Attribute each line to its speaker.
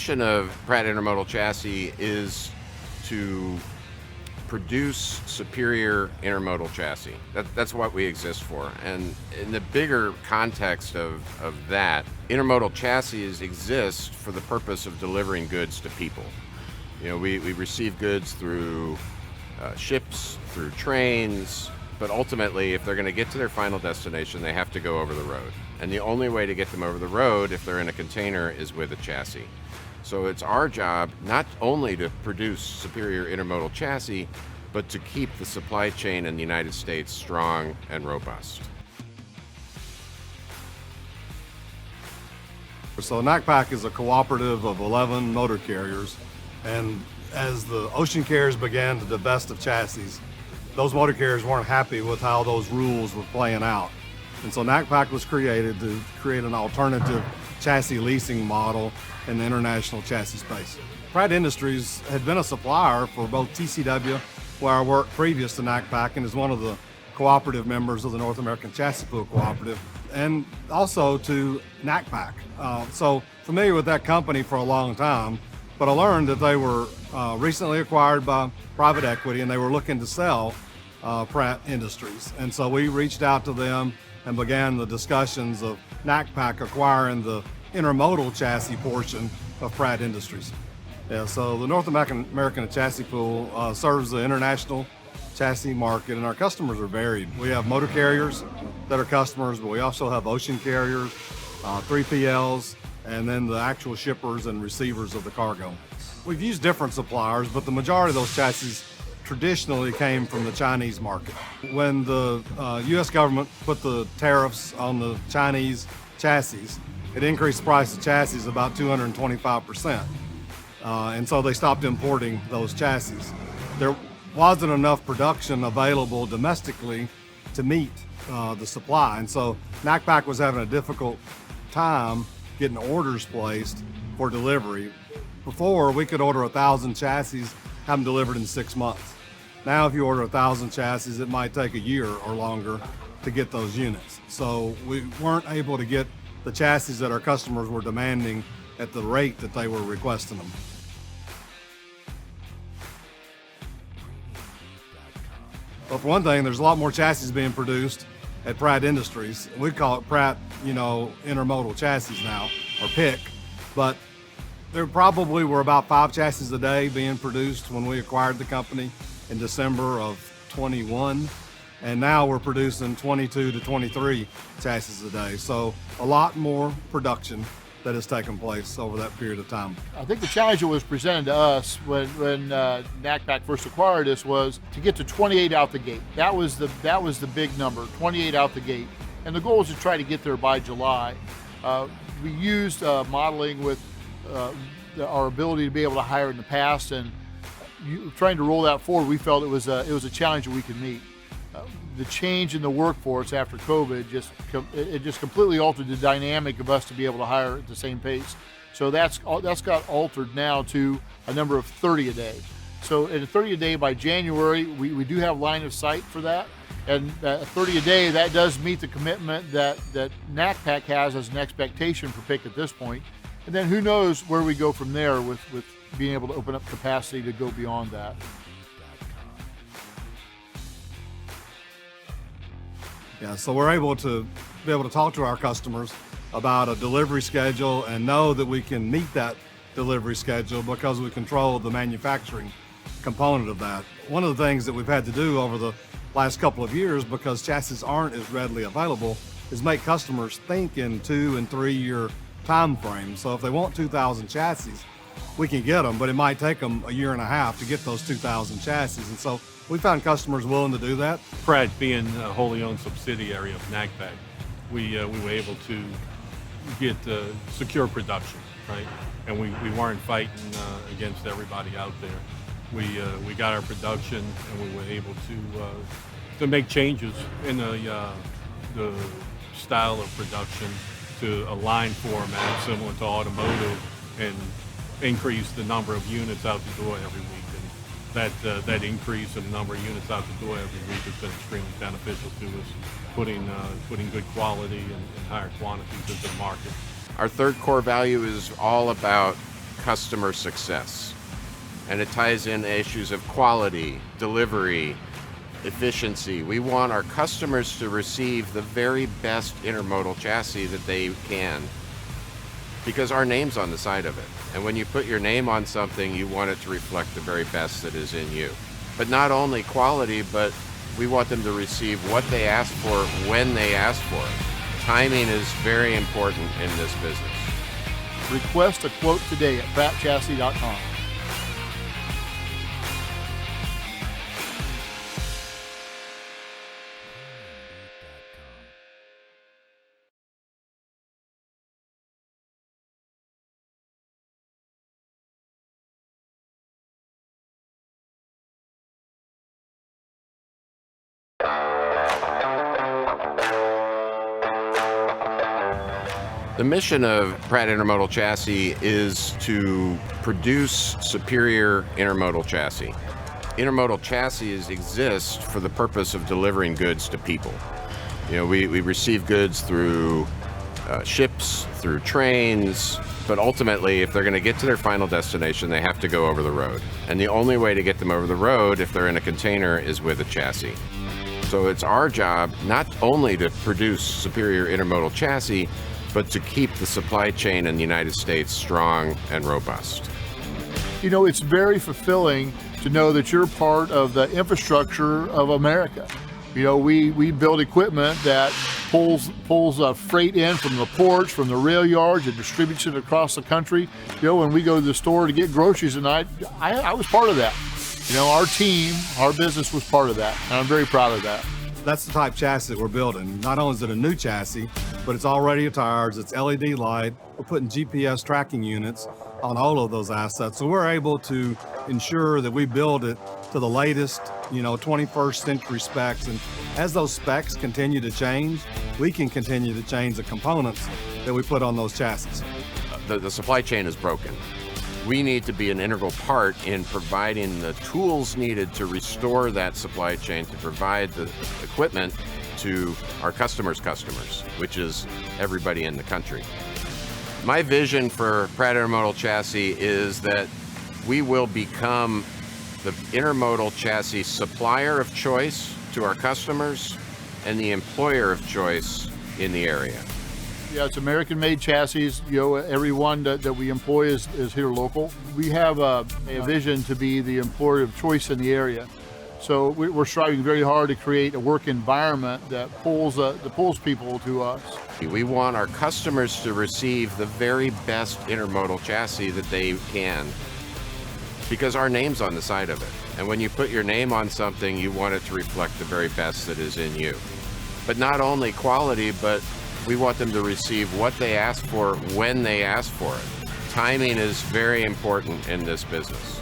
Speaker 1: mission of Pratt Intermodal Chassis is to produce superior intermodal chassis. That's what we exist for. And in the bigger context of that, intermodal chassis exist for the purpose of delivering goods to people. You know, we receive goods through ships, through trains, but ultimately, if they're going to get to their final destination, they have to go over the road. And the only way to get them over the road, if they're in a container, is with a chassis. So it's our job not only to produce superior intermodal chassis, but to keep the supply chain in the United States strong and robust.
Speaker 2: So NACPAC is a cooperative of 11 motor carriers, and as the ocean carriers began to divest of chassis, those motor carriers weren't happy with how those rules were playing out. And so NACPAC was created to create an alternative chassis leasing model in the international chassis space. Pratt Industries had been a supplier for both TCW, where I worked previous to NACPAC, and is one of the cooperative members of the North American Chassis Pool Cooperative, and also to NACPAC. So familiar with that company for a long time, but I learned that they were recently acquired by private equity, and they were looking to sell Pratt Industries. And so we reached out to them and began the discussions of NACPAC acquiring the intermodal chassis portion of Pratt Industries. Yeah, so the North American Chassis Pool serves the international chassis market, and our customers are varied. We have motor carriers that are customers, but we also have ocean carriers, 3PLs, and then the actual shippers and receivers of the cargo. We've used different suppliers, but the majority of those chassis traditionally came from the Chinese market. When the U.S. government put the tariffs on the Chinese chassis, it increased the price of chassis about 225%. And so they stopped importing those chassis. There wasn't enough production available domestically to meet the supply. And so NACPAC was having a difficult time getting orders placed for delivery. Before, we could order 1,000 chassis, have them delivered in 6 months. Now, if you order 1,000 chassis, it might take a year or longer to get those units. So we weren't able to get the chassis that our customers were demanding at the rate that they were requesting them. But for one thing, there's a lot more chassis being produced at Pratt Industries. We call it Pratt, intermodal chassis now, or PIC. But there probably were about 5 chassis a day being produced when we acquired the company in December of 21. And now we're producing 22 to 23 chassis a day. So a lot more production that has taken place over that period of time.
Speaker 3: I think the challenge that was presented to us when NACPAC first acquired us was to get to 28 out the gate. That was the big number, 28 out the gate. And the goal was to try to get there by July. We used modeling with our ability to be able to hire in the past, and trying to roll that forward, we felt it was a challenge that we could meet. The change in the workforce after COVID just completely altered the dynamic of us to be able to hire at the same pace. So that's got altered now to a number of 30 a day. So at 30 a day by January, we do have line of sight for that. And 30 a day, that does meet the commitment that NACPAC has as an expectation for PIC at this point. And then who knows where we go from there with being able to open up capacity to go beyond that.
Speaker 2: Yeah, so we're able to talk to our customers about a delivery schedule and know that we can meet that delivery schedule because we control the manufacturing component of that. One of the things that we've had to do over the last couple of years, because chassis aren't as readily available, is make customers think in 2 and 3 year time frames. So if they want 2,000 chassis, we can get them, but it might take them a year and a half to get those 2,000 chassis. And so we found customers willing to do that.
Speaker 4: Pratt being a wholly owned subsidiary of NACPAC, we were able to get secure production, right? And we weren't fighting against everybody out there. We got our production, and we were able to make changes in the style of production to a line format similar to automotive, and increase the number of units out the door every week. And that increase in the number of units out the door every week has been extremely beneficial to us, putting good quality and higher quantities into the market.
Speaker 1: Our third core value is all about customer success. And it ties in issues of quality, delivery, efficiency. We want our customers to receive the very best intermodal chassis that they can, because our name's on the side of it. And when you put your name on something, you want it to reflect the very best that is in you. But not only quality, but we want them to receive what they ask for when they ask for it. Timing is very important in this business.
Speaker 3: Request a quote today at prattchassis.com.
Speaker 1: The mission of Pratt Intermodal Chassis is to produce superior intermodal chassis. Intermodal chassis exist for the purpose of delivering goods to people. You know, we receive goods through ships, through trains, but ultimately, if they're going to get to their final destination, they have to go over the road. And the only way to get them over the road, if they're in a container, is with a chassis. So it's our job not only to produce superior intermodal chassis, but to keep the supply chain in the United States strong and robust.
Speaker 3: You know, it's very fulfilling to know that you're part of the infrastructure of America. You know, we build equipment that pulls freight in from the ports, from the rail yards, and distributes it across the country. You know, when we go to the store to get groceries tonight, I was part of that. You know, our team, our business was part of that, and I'm very proud of that.
Speaker 2: That's the type chassis that we're building. Not only is it a new chassis, but it's all radial tires, it's LED light. We're putting GPS tracking units on all of those assets. So we're able to ensure that we build it to the latest, 21st century specs. And as those specs continue to change, we can continue to change the components that we put on those chassis.
Speaker 1: The supply chain is broken. We need to be an integral part in providing the tools needed to restore that supply chain, to provide the equipment to our customers' customers, which is everybody in the country. My vision for Pratt Intermodal Chassis is that we will become the intermodal chassis supplier of choice to our customers and the employer of choice in the area.
Speaker 3: Yeah, it's American-made chassis. You know, every one that we employ is here local. We have a vision to be the employer of choice in the area. So we're striving very hard to create a work environment that pulls people to us.
Speaker 1: We want our customers to receive the very best intermodal chassis that they can, because our name's on the side of it. And when you put your name on something, you want it to reflect the very best that is in you. But not only quality, but we want them to receive what they ask for when they ask for it. Timing is very important in this business.